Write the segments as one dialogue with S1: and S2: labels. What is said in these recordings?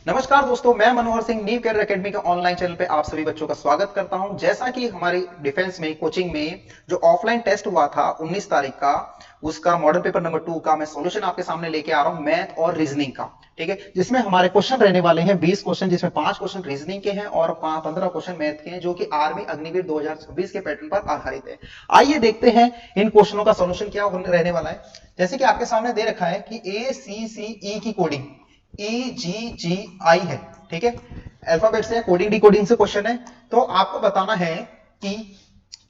S1: नमस्कार दोस्तों, मैं Manohar Singh new career academy के ऑनलाइन चैनल पे आप सभी बच्चों का स्वागत करता हूं। जैसा कि हमारी डिफेंस में कोचिंग में जो ऑफलाइन टेस्ट हुआ था 19 तारीख का, उसका मॉडल पेपर नंबर 2 का मैं सॉल्यूशन आपके सामने लेके आ रहा हूं, मैथ और रीजनिंग का। ठीक है, जिसमें हमारे क्वेश्चन रहने वाले हैं 20 क्वेश्चन, जिसमें 5 क्वेश्चन रीजनिंग के हैं और 15 क्वेश्चन मैथ के हैं, जो कि आर्मी अग्निवीर 2026 के पैटर्न पर आधारित है। आइए देखते हैं इन क्वेश्चनों का सॉल्यूशन क्या रहने वाला है। जैसे कि आपके सामने दे रखा है कि ACCE की कोडिंग EGGI है। ठीक है, अल्फाबेट से कोडिंग डिकोडिंग से क्वेश्चन है। तो आपको बताना है कि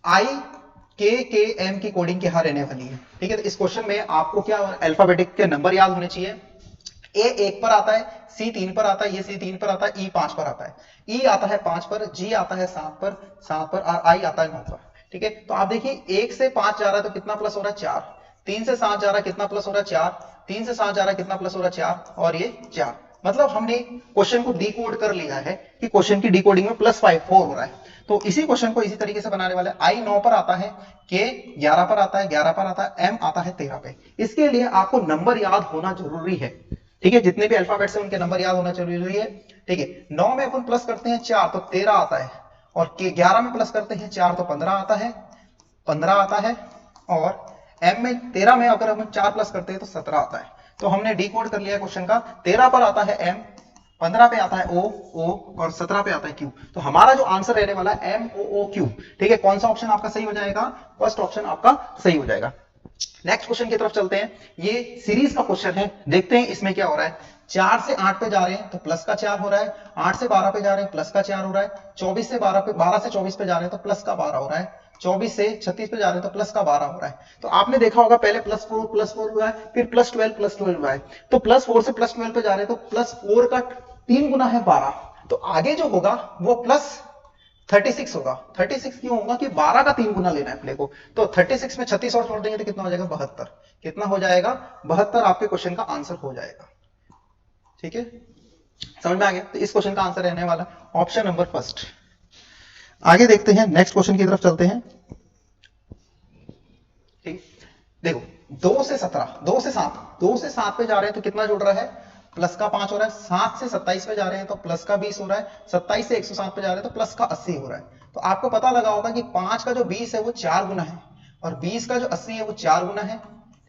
S1: IKKM की कोडिंग क्या रहने वाली है। ठीक है, तो इस क्वेश्चन में आपको क्या अल्फाबेटिक के नंबर याद होने चाहिए। A 1 पर आता है, C 3 पर आता है, ये C 3 पर आता है, E 5 पर आता है, E आता है 5 पर, G आता है 7 पर और I आता है 9 पर। ठीक है, तो आप देखिए 1 से 5 जा रहा है तो कितना प्लस हो रहा है 4, 3 से 7 जा रहा है कितना प्लस हो रहा है 4, 3 से 7 जा रहा है कितना प्लस हो रहा है 4 और ये 4। मतलब हमने क्वेश्चन को डिकोड कर लिया है कि क्वेश्चन की डिकोडिंग में +5 4 हो रहा है। तो इसी क्वेश्चन को इसी तरीके से बनाने वाले I 9 पर आता है, K 11 पर आता है, 11 पर आता है, M आता है 13 पे। इसके लिए आपको नंबर याद होना जरूरी है। ठीक है, जितने भी अल्फाबेट्स हैं उनके नंबर याद होना जरूरी है। ठीक है, 9 में अपन प्लस करते हैं 4 तो 13 आता है, और 11 में प्लस करते हैं 4 तो 15 आता है, 15 आता है, और M में 13 में अगर हम 4 प्लस करते हैं तो 17 आता है। तो हमने डिकोड कर लिया क्वेश्चन का। 13 पर आता है M, 15 पे आता है O और 17 पे आता है Q। तो हमारा जो आंसर रहने वाला है MOOQ। ठीक है, कौन सा ऑप्शन आपका सही हो जाएगा? फर्स्ट ऑप्शन आपका सही हो जाएगा। नेक्स्ट क्वेश्चन की तरफ चलते हैं। ये सीरीज का क्वेश्चन है, देखते हैं इसमें क्या हो रहा है। 4 से 8 पे जा रहे हैं तो प्लस का 4 हो रहा है, 8 से 12 पे जा रहे हैं प्लस का 4 हो रहा है, 24 से 12 से 24 पे जा रहे हैं तो प्लस का 12 हो रहा है, 24 से 36 पे जा रहे हैं तो प्लस का 12 हो रहा है। तो आपने देखा होगा पहले +4 हुआ है, फिर +12 हुआ है। तो +4 से +12 पे जा रहे हैं तो +4 का 3 गुना है 12। तो आगे जो होगा वो +36 होगा। 36 क्यों होगा कि 12 का 3 गुना लेना है अपने को। तो 36 में 36 और छोड़ देंगे तो कितना हो जाएगा 72। कितना हो जाएगा 72 आपके क्वेश्चन का आंसर हो जाएगा। ठीक है, समझ में आ गया। तो इस क्वेश्चन का आंसर रहने वाला ऑप्शन नंबर फर्स्ट। आगे देखते हैं, नेक्स्ट क्वेश्चन की तरफ चलते हैं। ठीक, देखो 2 से 17, 2 से 7, 2 से 7 पे जा रहे हैं तो कितना जुड़ रहा है, प्लस का 5 हो रहा है। 7 से 27 पे जा रहे हैं तो प्लस का 20 हो रहा है। 27 से 107 पे जा रहे हैं तो प्लस का 80 हो रहा है। तो आपको पता लगा होगा कि 5 का जो 20 है वो 4 गुना है, और 20 का जो 80 है वो 4 गुना है।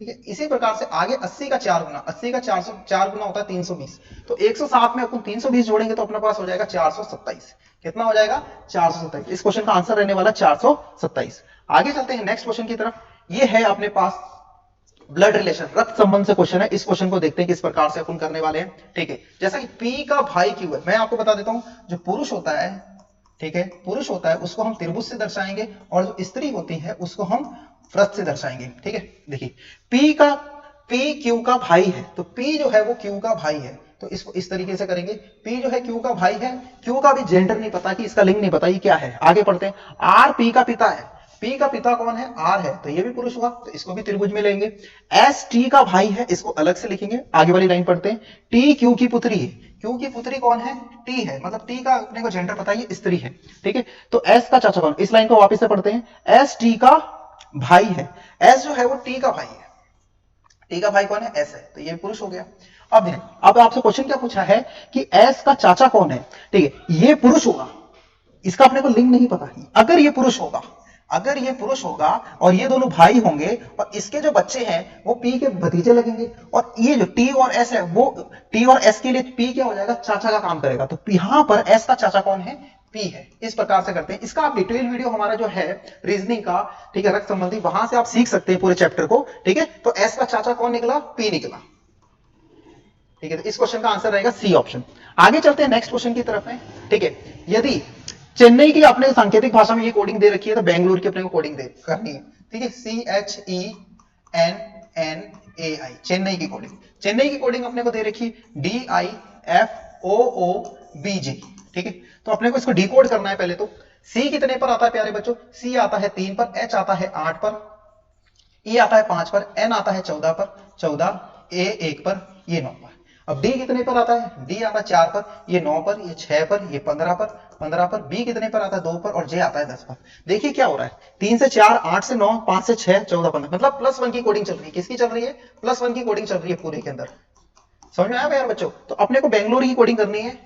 S1: ठीक है, इसी प्रकार से आगे 80 का 4 गुना, 80 का 4 गुना होता है 320। तो 107 में अपन 320 जोड़ेंगे तो अपने पास हो जाएगा 427। कितना हो जाएगा 427। इस क्वेश्चन का आंसर रहने वाला 427। आगे चलते हैं नेक्स्ट क्वेश्चन की तरफ। ये है अपने पास ब्लड रिलेशन, रक्त संबंध से क्वेश्चन है। इस क्वेश्चन को देखते हैं किस प्रकार से अपन करने वाले हैं। ठीक है, जैसा कि P का भाई Q है, मैं आपको बता देता हूं, जो पुरुष होता है, ठीक है, पुरुष होता है उसको हम त्रिभुज से दर्शाएंगे, और जो स्त्री होती है उसको हम वृत्त से दर्शाएंगे। ठीक है, देखिए P Q का भाई है, तो P जो है वो Q का भाई है, तो इसको इस तरीके से करेंगे। P जो है Q का भाई है, Q का भी जेंडर नहीं पता कि इसका लिंग नहीं पता, ये क्या है। आगे पढ़ते हैं। R P का पिता है, P का पिता कौन है, R है, तो ये भी पुरुष हुआ, तो इसको भी त्रिभुज में लेंगे। S T का भाई है, इसको अलग से लिखेंगे। आगे वाली लाइन पढ़ते हैं। T Q की पुत्री है, Q की पुत्री कौन है, T है, मतलब T का अपने को जेंडर पता है, ये स्त्री है। ठीक है, तो S का चाचा कौन, इस लाइन को वापस से पढ़ते हैं। S T का भाई है, S जो है वो T का भाई है, T का भाई कौन है, S है, तो ये पुरुष हो गया। अब देखो, अब आपसे क्वेश्चन क्या पूछा है कि S का चाचा कौन है। ठीक है, ये पुरुष होगा, इसका अपने को लिंग नहीं पता। अगर ये पुरुष होगा, अगर ये पुरुष होगा और ये दोनों भाई होंगे, और इसके जो बच्चे हैं वो P के भतीजे लगेंगे, और ये जो T और S है वो T और S के लिए P क्या हो जाएगा, चाचा का काम करेगा। तो यहां पर S का चाचा कौन है, P है। इस प्रकार से करते हैं। इसका आप डिटेल वीडियो हमारा जो है रीजनिंग का, ठीक है, रक्त संबंधी, वहां से आप सीख सकते हैं पूरे चैप्टर को। ठीक है, तो S का चाचा कौन निकला, P निकला। ठीक है, तो इस क्वेश्चन का आंसर रहेगा सी ऑप्शन। आगे चलते हैं नेक्स्ट क्वेश्चन की तरफ में। ठीक है, यदि चेन्नई की अपने सांकेतिक भाषा में ये कोडिंग दे रखी है तो बेंगलुरु की अपने को कोडिंग दे करनी है। ठीक है, CHENNAI, चेन्नई की कोडिंग। चेन्नई की कोडिंग अपने को दे रखी है DIFOOBG। ठीक है, तो अपने को इसको डिकोड करना है। पहले तो C कितने पर आता है प्यारे बच्चों, C आता है 3 पर, H आता है 8 पर, E आता है 5 पर, N आता है 14 पर, 14, A 1 पर, ये 9 पर। अब D कितने पर आता है, D आता है 4 पर, ये 9 पर, ये 6 पर, ये 15 पर, 15 पर। B कितने पर आता है 2 पर, और J आता है 10 पर। देखिए क्या हो रहा है, 3 से 4, 8 से 9, 5 से 6, 14, 15, मतलब +1 की कोडिंग चल रही है। किसकी चल रही है, +1 की कोडिंग चल रही है पूरे के अंदर। समझ में आया यार बच्चों? तो अपने को बेंगलोर की कोडिंग करनी है,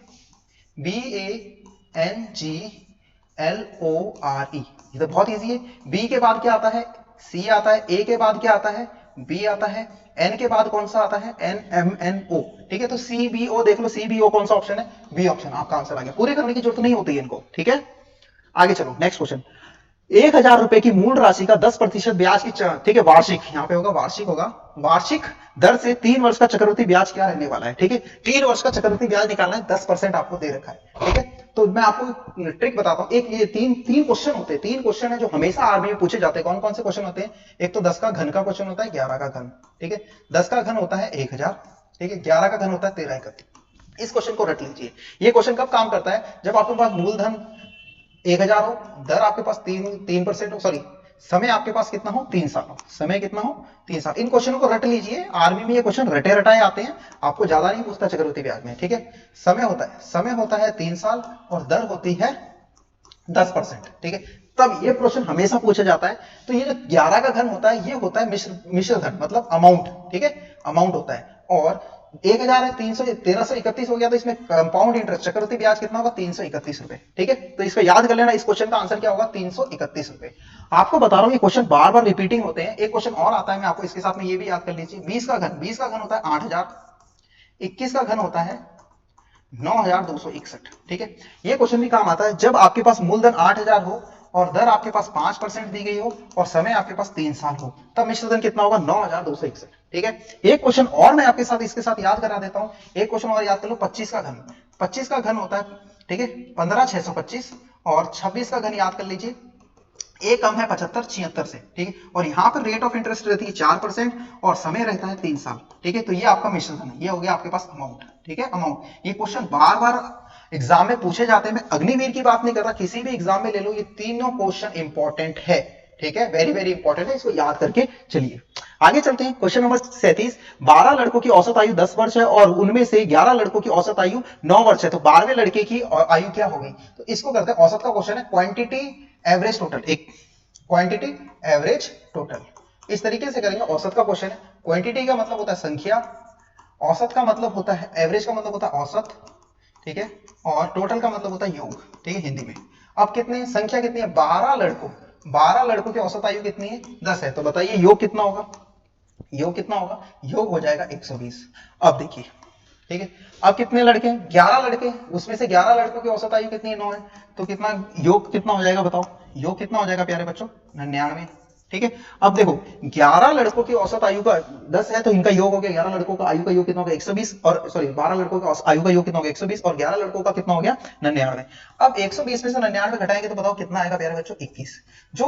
S1: BANGLORE। ये तो बहुत इजी है। बी के बाद क्या आता है? सी आता है। ए के बाद क्या आता है? बी आता है। एन के बाद कौन सा आता है? NMNO। ठीक है, तो CBO देख लो, CBO कौन सा ऑप्शन है? बी ऑप्शन, आपका आंसर आ गया। पूरे करने की जरूरत नहीं होती है इनको। ठीक है, आगे चलो, नेक्स्ट क्वेश्चन। 1,000 रुपए की मूल राशि का 10% ब्याज की ठीक है, वार्षिक, यहाँ पे होगा वार्षिक, होगा वार्षिक दर से 3 वर्ष का चक्रवृद्धि ब्याज क्या रहने वाला है? ठीक है, 3 वर्ष का चक्रवृद्धि ब्याज निकालना है, 10% आपको दे रखा है। ठीक है, तो मैं आपको ट्रिक बताता हूँ। एक ये तीन क्वेश्चन होते हैं, 3 क्वेश्चन है जो हमेशा आर्मी में पूछे जाते हैं। कौन कौन से क्वेश्चन होते हैं? एक तो 10 का घन का क्वेश्चन होता है, 11 का घन। ठीक है, 10 का घन होता है 1000, ठीक है, 11 का घन होता है 13,000। इस क्वेश्चन को रट लीजिए। ये क्वेश्चन कब काम करता है? जब आपके पास मूलधन 1,000 हो, दर आपके पास 3% हो, सॉरी, समय आपके पास कितना हो? 3 साल हो। समय कितना हो? 3 साल। इन क्वेश्चनों को रट लीजिए, आर्मी में ये क्वेश्चन रटे रटाए आते हैं, आपको ज्यादा नहीं पूछता चक्रवृद्धि ब्याज में। ठीक है, समय होता है 3 साल और दर होती है 10%। ठीक है, तब ये क्वेश्चन हमेशा पूछा जाता है। तो ये जो 11 का घन होता है, ये होता है मिश्र धन, मतलब अमाउंट। ठीक है, अमाउंट होता है। और 1,000 है, 1331 हो गया, तो इसमें कंपाउंड इंटरेस्ट चक्रवृद्धि ब्याज कितना होगा? 331 रुपए। ठीक है, तो इसको याद कर लेना, इस क्वेश्चन का आंसर क्या होगा? 331 रुपए। आपको बता रहा हूं, ये क्वेश्चन बार बार रिपीटिंग होते हैं। एक क्वेश्चन और आता है, मैं आपको इसके साथ में ये भी याद कर लीजिए। 20 का घन होता है 8,000। 21 का घन होता है 9,261। ठीक है, ये क्वेश्चन भी काम आता है जब आपके पास मूलधन 8,000 हो और दर आपके पास 5% दी गई हो और समय आपके पास 3 साल हो, तब मिश्रधन कितना होगा? 9,261। ठीक है, एक क्वेश्चन और मैं आपके साथ इसके साथ याद करा देता हूं। एक क्वेश्चन और याद कर लो, 25 का घन। 25 का घन होता है, ठीक है, 15,625। और 26 का घन याद कर लीजिए, ए कम है 75 76 से। ठीक है, और यहां पर रेट ऑफ इंटरेस्ट रहती है 4% और समय रहता है 3 साल। ठीक है, तो ये आपका मिश्रधन है, ये हो गया आपके पास अमाउंट। ठीक है, अमाउंट। ये क्वेश्चन बार बार एग्जाम में पूछे जाते हैं। मैं अग्निवीर की बात नहीं कर रहा, किसी भी एग्जाम में ले लो, ये तीनों क्वेश्चन इंपॉर्टेंट है। ठीक है, वेरी वेरी इंपॉर्टेंट है, इसको याद करके चलिए आगे चलते हैं। Question number 37। 12 लड़कों की औसत आयु 10 वर्ष है और उनमें से 11 लड़कों की औसत आयु 9 वर्ष है, तो 12वें लड़के की आयु क्या हो गई? तो इसको करते हैं, औसत का क्वेश्चन है, क्वांटिटी एवरेज टोटल। एक क्वांटिटी एवरेज टोटल इस तरीके से करेंगे। औसत का क्वेश्चन है, क्वांटिटी का मतलब होता है संख्या, औसत का मतलब होता है, एवरेज का मतलब होता है औसत। ठीक है, और टोटल का मतलब होता है योग। ठीक है, हिंदी में। अब कितने, संख्या कितनी है? 12 लड़कों की औसत आयु कितनी है? 10 है। तो बताइए योग कितना होगा? योग कितना होगा? योग हो जाएगा 120। अब देखिए, ठीक है, अब कितने लड़के हैं? 11 लड़के, उसमें से 11 लड़कों की औसत आयु कितनी है? 9 है। तो कितना योग कितना हो जाएगा? बताओ, योग कितना हो जाएगा प्यारे बच्चों? 99। ठीक है, अब देखो 11 लड़कों की औसत आयु का 10 है, तो इनका योग हो गया, 11 लड़कों का आयु का योग कितना होगा? 120। और सॉरी, 12 लड़कों का आयु का योग कितना होगा? 120। और 11 लड़कों का कितना हो गया? 99। अब 120 में से 99 घटाएंगे तो बताओ कितना आएगा प्यारे बच्चों? 21। जो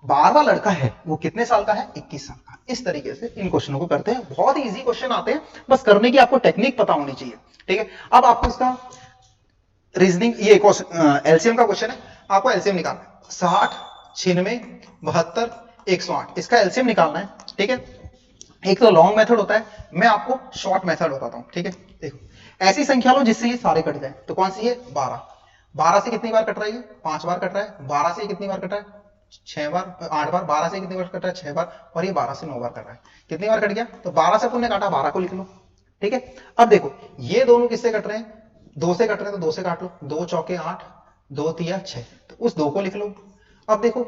S1: 12वां लड़का है वो कितने साल का है? 21 साल का। इस तरीके से इन क्वेश्चनों को करते हैं। बहुत इजी क्वेश्चन आते हैं, बस करने की आपको टेक्निक पता होनी चाहिए। ठीक है, अब आपको इसका रीजनिंग, ये एलसीएम का क्वेश्चन है, आपको एलसीएम निकालना है। 60, 96, 72, 108, इसका एलसीएम निकालना है। ठीक है, एक तो लॉन्ग मेथड होता है, मैं आपको शॉर्ट मेथड बताता हूं। ठीक है, देखो, ऐसी संख्या लो जिससे ये सारे कट जाए। तो कौन सी है? 12। 12 से कितनी बार कट रहा है? 5 बार कट रहा है। 12 से कितनी बार कट रहा है? 6 बार, 8 बार। 12 से कितनी बार कट रहा है? 6 बार। और ये 12 से 9 बार कट रहा है। कितनी बार कट गया? तो 12 से अपन ने काटा, 12 को लिख लो। ठीक है, अब देखो ये दोनों किससे कट रहे हैं? 2 से कट रहे हैं, तो 2 से काट लो। 2 चौके 8, 2 तिया 6, तो उस 2 को लिख लो। अब देखो,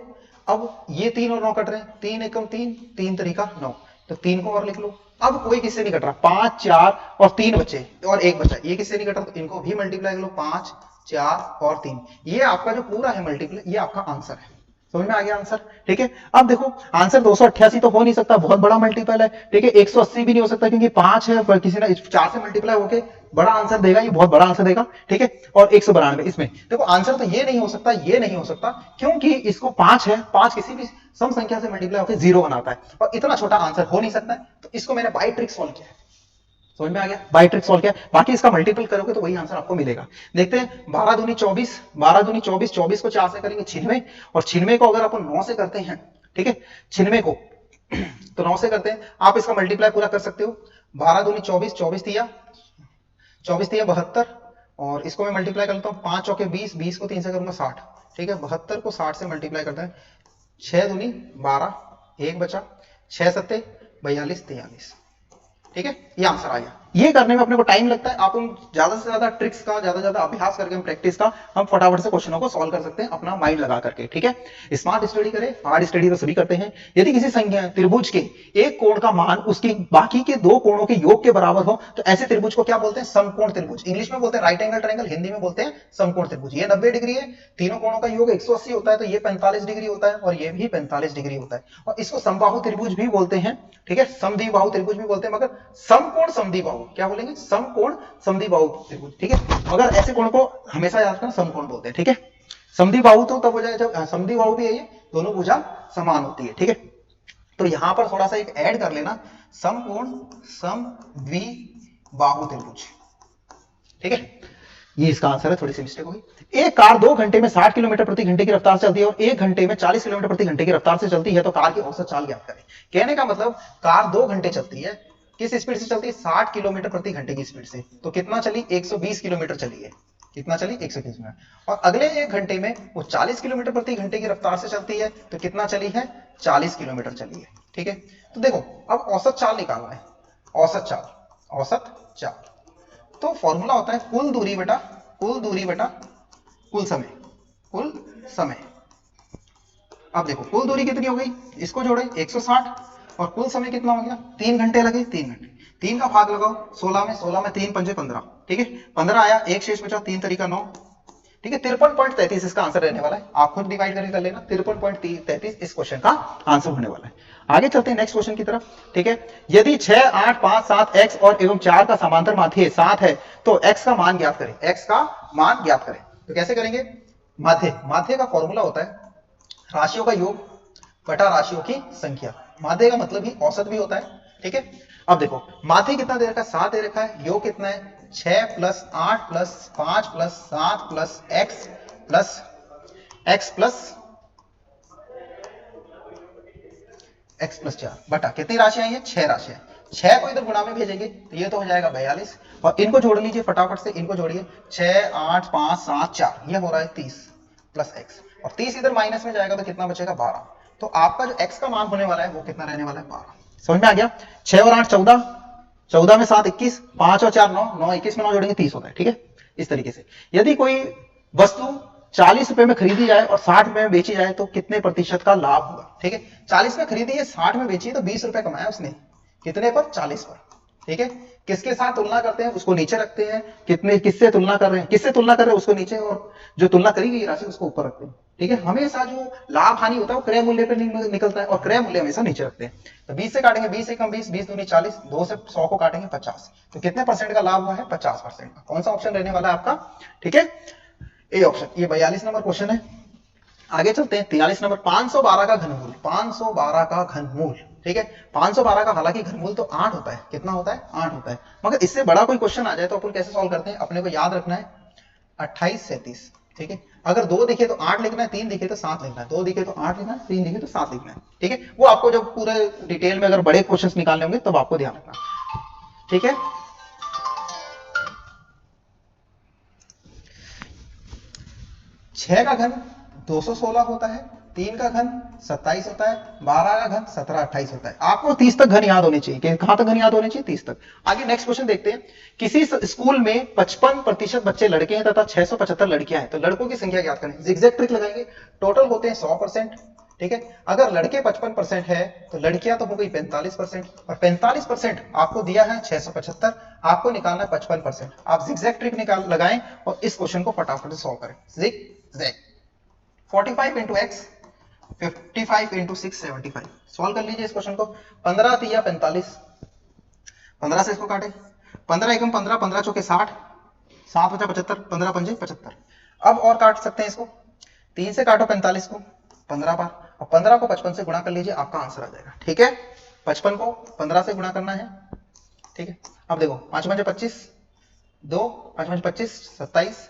S1: अब ये 3 और 9 कट रहे हैं, 3 एकम 3, 3 तरीका 9, तो 3 को और लिख लो। अब कोई किससे नहीं कट रहा, 5, 4 और 3 बचे और 1 बचा, ये किससे नहीं कट रहा, तो इनको भी मल्टीप्लाई कर लो, 5, 4 और 3। ये आपका जो पूरा है मल्टीप्लाई, ये आपका आंसर है। समझ में आ गया आंसर? ठीक है, अब देखो आंसर 288 तो हो नहीं सकता, बहुत बड़ा मल्टीपल है। ठीक है, 180 भी नहीं हो सकता क्योंकि 5 है, पर किसी ने 4 से मल्टीप्लाई होके बड़ा आंसर देगा, ये बहुत बड़ा आंसर देगा। ठीक है, और 192 इसमें देखो आंसर तो ये नहीं हो सकता, ये नहीं हो सकता, क्योंकि इसको 5 है, 5 किसी भी सम संख्या से मल्टीप्लाई होकर 0 बनाता है और इतना छोटा आंसर हो नहीं सकता है। तो इसको मैंने बाय ट्रिक सॉल्व किया है। समझ में आ गया? बाय ट्रिक सॉल्व किया, बाकी इसका मल्टीपल करोगे तो वही आंसर आपको मिलेगा। देखते हैं, 12 दूनी 24, 12 दूनी 24, 24 को 4 से करेंगे 96, और 96 को अगर अपन 9 से करते हैं, ठीक है, 96 को तो 9 से करते हैं, आप इसका मल्टीप्लाई पूरा कर सकते हो। 12 दूनी 24, 24 तिया 72, और इसको मैं मल्टीप्लाई कर लेता हूँ, 5 चौके 20, 20 को 3 से करूंगा 60। ठीक है, 72 को 60 से मल्टीप्लाई करते हैं, 6 दूनी 12, 1 बचा, 6 सत्ते 42, 43। ठीक है, ये आंसर आ गया। ये करने में अपने को टाइम लगता है। आप उन ज्यादा से ज्यादा ट्रिक्स का ज्यादा से ज्यादा अभ्यास करके, प्रैक्टिस का, हम फटाफट से क्वेश्चनों को सॉल्व कर सकते हैं अपना माइंड लगा करके। ठीक है, स्मार्ट स्टडी करें, हार्ड स्टडी तो सभी करते हैं। यदि किसी संख्या त्रिभुज के एक कोण का मान उसकी बाकी के दो कोणों के योग के बराबर हो तो ऐसे त्रिभुज को क्या बोलते हैं? समकोण त्रिभुज। इंग्लिश में बोलते हैं राइट एंगल ट्रायंगल, हिंदी में बोलते हैं समकोण त्रिभुज। ये 90 डिग्री है, तीनों कोणों का योग 180 होता है, तो ये 45 डिग्री होता है और ये भी 45 डिग्री होता है, और इसको समबाहु त्रिभुज भी बोलते हैं। ठीक है, समद्विबाहु त्रिभुज भी बोलते हैं, मगर समकोण समद्विबाहु क्या बोलेंगे? समकोण समद्विबाहु त्रिभुज। ठीक है, मगर ऐसे कोण को हमेशा याद रखना समकोण बोलते हैं। ठीक है, समद्विबाहु तो तब हो जाए जब समद्विबाहु भी है, ये दोनों भुजा समान होती है। ठीक है, तो यहां पर थोड़ा सा एक ऐड कर लेना, समकोण समद्विबाहु त्रिभुज। ठीक है, ये इसका आंसर है, थोड़ी सी मिस्टेक होगी। एक कार 2 घंटे में 60 किलोमीटर प्रति घंटे की रफ्तार से चलती है और 1 घंटे में 40 किलोमीटर प्रति घंटे की रफ्तार से चलती है, तो कार की औसत चाल ज्ञात करें। कहने का मतलब कार 2 घंटे चलती है, किस स्पीड से चलती है? 60 किलोमीटर प्रति घंटे की स्पीड से, तो कितना चली? 120 किलोमीटर चली है। कितना चली? 120 किलोमीटर। और अगले 1 घंटे में वो 40 किलोमीटर प्रति घंटे की रफ्तार से चलती है, तो कितना चली है? 40 किलोमीटर चली है। ठीक है, तो देखो अब औसत चाल निकालना है। औसत चाल, औसत चाल तो फॉर्मूला होता है कुल दूरी बटा कुल समय, कुल समय। अब देखो कुल दूरी कितनी हो गई, इसको जोड़े 160, और कुल समय कितना हो गया? 3 घंटे लगे, 3 घंटे। 3 का भाग लगाओ 16 में, 16 में 3 पंजे 15। ठीक है, 15 आया, एक शेष बचा, 3 तरीका 9। ठीक है, 53.33 इसका आंसर रहने वाला है। आप खुद डिवाइड करके कर लेना, 53.33 इस क्वेश्चन का आंसर होने वाला है। आगे चलते हैं नेक्स्ट क्वेश्चन की तरफ। ठीक है, यदि 6, 8, 5, 7 x और एवं 4 का समांतर माध्य 7 है तो x का मान ज्ञात करें। x का मान ज्ञात करें तो कैसे करेंगे? माध्य का फॉर्मूला होता है राशियों का योग बटा राशियों की संख्या। माध्य का मतलब ही औसत भी होता है। ठीक है, अब देखो माध्य कितना दे रखा है? 7 दे रखा है। योग कितना है? 6 plus 8 plus 5 plus 7 plus x plus x plus 4 बटा कितनी राशियां हैं? 6 राशियां। 6 को इधर गुणा में भेजेंगे तो ये तो हो जाएगा 42, और इनको जोड़ लीजिए फटाफट से, इनको जोड़िए 6, 8, 5, 7, 4, ये हो रहा है 30 प्लस x, और 30 इधर माइनस में जाएगा तो कितना बचेगा? 12। तो आपका जो x का मान होने वाला है वो कितना रहने वाला है? 12। समझ में आ गया? 6 और 8 14, 14 में 7 21, 5 और 4 9, 9 21 में 9 जोड़ेंगे 30 होता है। ठीक है, इस तरीके से यदि कोई वस्तु 40 रुपए में खरीदी जाए और 60 रुपए में बेची जाए तो कितने प्रतिशत का लाभ होगा? ठीक है, 40 में खरीदी है, 60 में बेची है, तो 20 रुपए कमाया उसने। कितने पर? 40 पर। ठीक है, किसके साथ तुलना करते हैं? उसको नीचे रखते हैं। कितने, किससे तुलना कर रहे हैं? किससे तुलना कर रहे हैं? उसको नीचे, और जो तुलना करी गई राशि उसको ऊपर रखते हैं। ठीक है, हमेशा जो लाभ हानि होता है वो क्रय मूल्य पर निकलता है, और क्रय मूल्य हमेशा नीचे रखते हैं। तो 20 से काटेंगे, 20 से कम 20, 20 दूनी 40, 2 से 100 को काटेंगे 50, तो कितने परसेंट का लाभ हुआ है? 50% का। कौन सा ऑप्शन रहने वाला है आपका? ठीक है, ए ऑप्शन। ये 42 नंबर क्वेश्चन है। आगे चलते हैं 43 नंबर, 512 का घनमूल। 512 का घनमूल। ठीक है, 512 का हालांकि घनमूल तो 8 होता है। कितना होता है? 8 होता है, मगर इससे बड़ा कोई क्वेश्चन आ जाए तो अपन कैसे सॉल्व करते हैं? अपने को याद रखना है 28 37। ठीक है, अगर 2 दिखे तो 8 लिखना है, 3 दिखे तो 7 लिखना है, 2 दिखे तो 8 लिखना है, 3 दिखे तो 7 लिखना है। ठीक है, वो आपको जब पूरे डिटेल में अगर बड़े क्वेश्चन निकालने होंगे तब आपको ध्यान रखना। ठीक है, 6 का घन 216 होता है, 3 का घन 27 होता है, 12 का घन 17 28 होता है। आपको 30 तक घन याद होने चाहिए। कहां तक घन याद होने चाहिए? 30 तक। आगे नेक्स्ट क्वेश्चन देखते हैं। किसी स्कूल में 55% बच्चे लड़के हैं तथा 675 लड़कियां हैं, तो लड़कों की संख्या ज्ञात करें। जिगजैग ट्रिक लगाएंगे। टोटल होते हैं 100%। ठीक है, अगर लड़के 55% है तो लड़कियां तो हो गई 45%, और 45% आपको दिया है 675, आपको निकालना है 55%। आप जिगजैग ट्रिक निकाल लगाएं और इस क्वेश्चन को फटाफट से सॉल्व करें। Zigzag 45 into x, 55 into 675। Solve कर लीजिए इस क्वेश्चन को। 15 तिया 45, 15 से इसको काटे, 15 एकम 15, 15 चौके 60, 7 बचा 75, 15 पंजे 75। अब और काट सकते हैं इसको, 3 से काटो 45 को 15 बार, और 15 को 55 से गुणा कर लीजिए, आपका आंसर आ जाएगा। ठीक है, 55 को 15 से गुणा करना है। ठीक है, अब देखो 5 पंजे 25, 2 5 पंजे 25 27,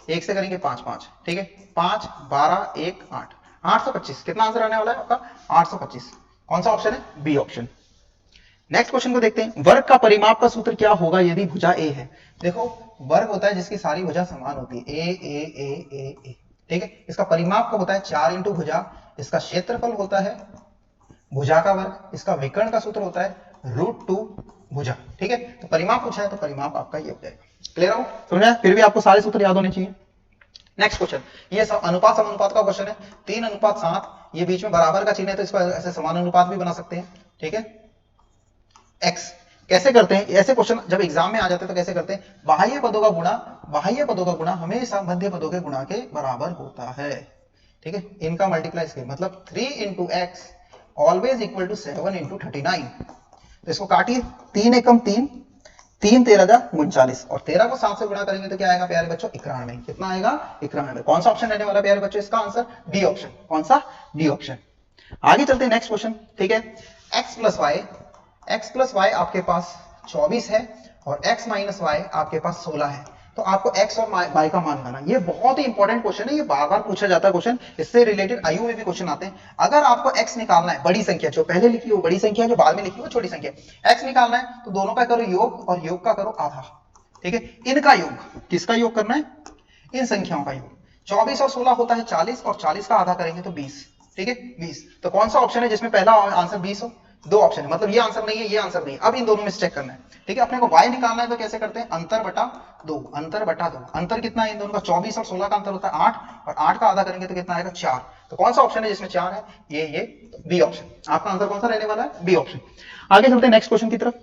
S1: 1 से करेंगे 5 5। ठीक है, 5 12 1 8, 825। कितना आंसर आने वाला है आपका? 825। कौन सा ऑप्शन है? B option. नेक्स्ट क्वेश्चन को देखते हैं। वर्ग का परिमाप का सूत्र क्या होगा यदि भुजा ए है? देखो वर्ग होता है जिसकी सारी भुजा समान होती है, ए ए ए ए ए। ठीक है, इसका परिमाप का होता है 4 इंटू भुजा, इसका क्षेत्रफल होता है भुजा का वर्ग, इसका विकर्ण का सूत्र होता है √2 भुजा। ठीक है, तो परिमाप पूछा है तो परिमाप आपका ये हो जाएगा। क्लियर हो, समझ आया? फिर भी आपको सारे सूत्र याद होने चाहिए। नेक्स्ट क्वेश्चन, ये सब अनुपात समानुपात का क्वेश्चन है। 3:7, ये बीच में बराबर का चिन्ह है तो इसको ऐसे समानुपात भी बना सकते हैं। ठीक है, x कैसे करते हैं ऐसे क्वेश्चन जब एग्जाम में आ जाते हैं तो कैसे करते हैं, बाह्य पदों का गुणा हमेशा मध्य पदों के गुणा के बराबर होता है। ठीक है, इनका मल्टीप्लाई इसके मतलब 3 × x ऑलवेज इक्वल टू 7 × 39। तो इसको काटिए, 3 एकम 3, 3 13 जा 39 और 13 को 7 से गुणा करेंगे तो क्या आएगा प्यारे बच्चों, 91। कितना आएगा, 91। कौन सा ऑप्शन रहने वाला प्यारे बच्चों, इसका आंसर डी ऑप्शन। कौन सा, डी ऑप्शन। आगे चलते हैं नेक्स्ट क्वेश्चन। ठीक है, x प्लस y आपके पास 24 है और x माइनस y आपके पास 16 है। तो आपको x और y का मान लाना। ये बहुत ही इंपॉर्टेंट क्वेश्चन है, ये बार बार पूछा जाता है क्वेश्चन, इससे रिलेटेड आयु में भी क्वेश्चन आते हैं। अगर आपको x निकालना है, बड़ी संख्या जो पहले लिखी वो बड़ी संख्या, जो बाद में लिखी वो छोटी संख्या, x निकालना है तो दोनों का करो योग और योग का करो आधा। ठीक है, इनका योग, किसका योग करना है, इन संख्याओं का योग। 24 और 16 होता है 40 और 40 का आधा करेंगे तो 20। ठीक है, 20। तो कौन सा ऑप्शन है जिसमें पहला आंसर 20 हो, दो ऑप्शन है, मतलब ये आंसर नहीं है, ये आंसर नहीं है। अब इन दोनों में से चेक करना है। ठीक है, अपने को y निकालना है तो कैसे करते हैं, अंतर बटा 2। अंतर कितना है इन दोनों का, 24 और 16 का अंतर होता है 8 और 8 का आधा करेंगे तो कितना आएगा, 4। तो कौन सा ऑप्शन है जिसमें 4 है, ये बी ऑप्शन। आपका आंसर कौन सा रहने वाला है, बी ऑप्शन। आगे चलते हैं नेक्स्ट क्वेश्चन की तरफ।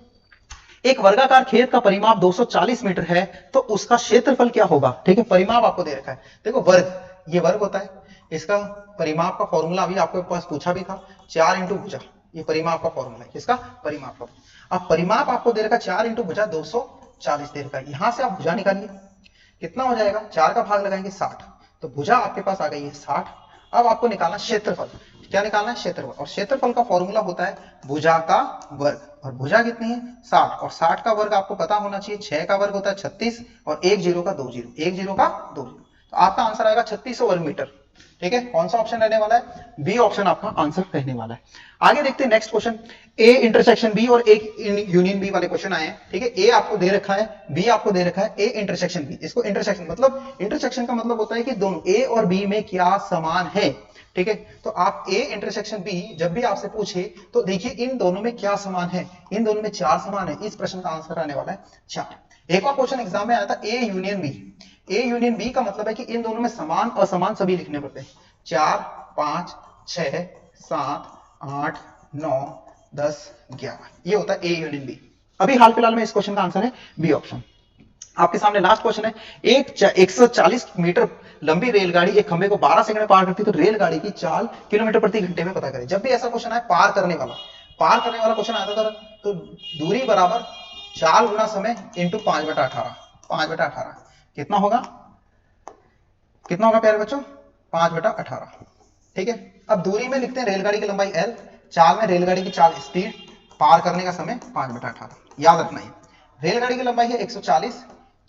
S1: एक वर्गाकार खेत का परिमाप 240 मीटर है तो उसका क्षेत्रफल क्या होगा। ठीक है, परिमाप आपको दे रखा है। देखो वर्ग, ये वर्ग होता है, इसका परिमाप का फॉर्मूला अभी आपके पास पूछा भी था, 4 × भुजा। ये परिमाप का फॉर्मूला है, किसका, परिमाप का। अब परिमाप आपको दे रखा 4 × भुजा 240 दे रखा है। यहां से आप भुजा निकालिए, कितना हो जाएगा, 4 का भाग लगाएंगे 60, तो भुजा आपके पास आ गई है 60। अब आपको निकालना क्षेत्रफल, क्या निकालना है, क्षेत्रफल। और क्षेत्रफल का फॉर्मूला होता है भुजा का वर्ग, और भुजा कितनी है 60, और 60 का वर्ग आपको पता होना चाहिए, 6 का वर्ग होता है 36 और 1 0 का 2 0, 1 0 का 2 0। तो आपका आंसर आएगा 3600 वर्ग मीटर। ठीक है, कौन सा ऑप्शन रहने वाला है, बी ऑप्शन आपका आंसर रहने वाला है। आगे देखते हैं next question, A intersection B और ए यूनियन बी वाले क्वेश्चन आए हैं। ठीक है, ए आपको दे रखा है, बी आपको दे रखा है, ए इंटरसेक्शन बी। इसको इंटरसेक्शन मतलब, इंटरसेक्शन का मतलब होता है कि दोनों ए और बी में क्या समान है। ठीक है, तो आप ए इंटरसेक्शन बी जब भी आपसे पूछे तो देखिए इन दोनों में क्या समान है, इन दोनों में 4 समान है। इस प्रश्न का आंसर आने वाला है 4। एक और क्वेश्चन एग्जाम में आया था, A union B. A union B का मतलब है कि इन दोनों में समान असमान सभी लिखने पड़ते हैं। 4 5 6 7 8 9 10 11, ये होता है ए यूनियन बी। अभी हाल फिलहाल में इस क्वेश्चन का आंसर है बी ऑप्शन। आपके सामने लास्ट क्वेश्चन है, एक 140 मीटर लंबी रेलगाड़ी एक खंभे को 12 सेकंड में पार करती है तो रेलगाड़ी की चाल किलोमीटर प्रति घंटे में पता करें। जब भी ऐसा क्वेश्चन है पार करने वाला क्वेश्चन आता था तो दूरी बराबर चाल गुना समय इंटू 5/18, 5/18 कितना होगा, प्यारे बच्चों, 5/18। ठीक है, अब दूरी में लिखते हैं रेलगाड़ी की लंबाई L, चाल में रेलगाड़ी की चाल स्पीड, पार करने का समय 5/18। याद रखना है रेलगाड़ी की लंबाई है 140,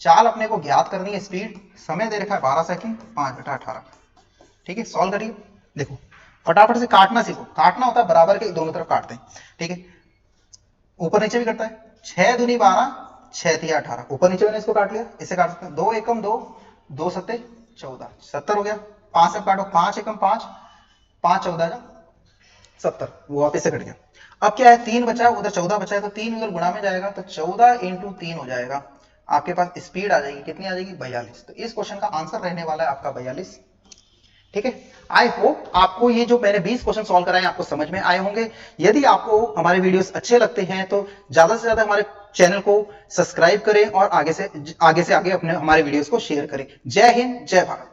S1: चाल अपने को ज्ञात करनी है, स्पीड, समय दे रखा है 12 सेकंड, 5/18। ठीक है, सॉल्व करिए। देखो फटाफट से काटना सीखो, काटना होता है बराबर के दोनों तरफ काटते हैं। ठीक है, ऊपर नीचे भी करता है, 6 दूनी 12, 6 तिया 18, ऊपर नीचे मैंने इसको काट लिया, इससे काट सकते हैं, 2 एकम 2, 2 सत्ते 14, 70 हो गया। 5 से काटो, 5 एकम 5, 5 14 जा 70, वो वापस से कट गया। अब क्या है, 3 बचा है, उधर 14 बचा है, तो 3 उधर गुणा में जाएगा तो 14 × 3 हो जाएगा। आपके पास स्पीड आ जाएगी, कितनी आ जाएगी, 42। तो इस क्वेश्चन का आंसर रहने वाला है आपका 42। ठीक है, आई होप आपको ये जो मैंने 20 क्वेश्चन सॉल्व कराए आपको समझ में आए होंगे। यदि आपको हमारे वीडियोस अच्छे लगते हैं तो ज्यादा से ज्यादा हमारे चैनल को सब्सक्राइब करें और आगे से आगे अपने हमारे वीडियोस को शेयर करें। जय हिंद, जय भारत।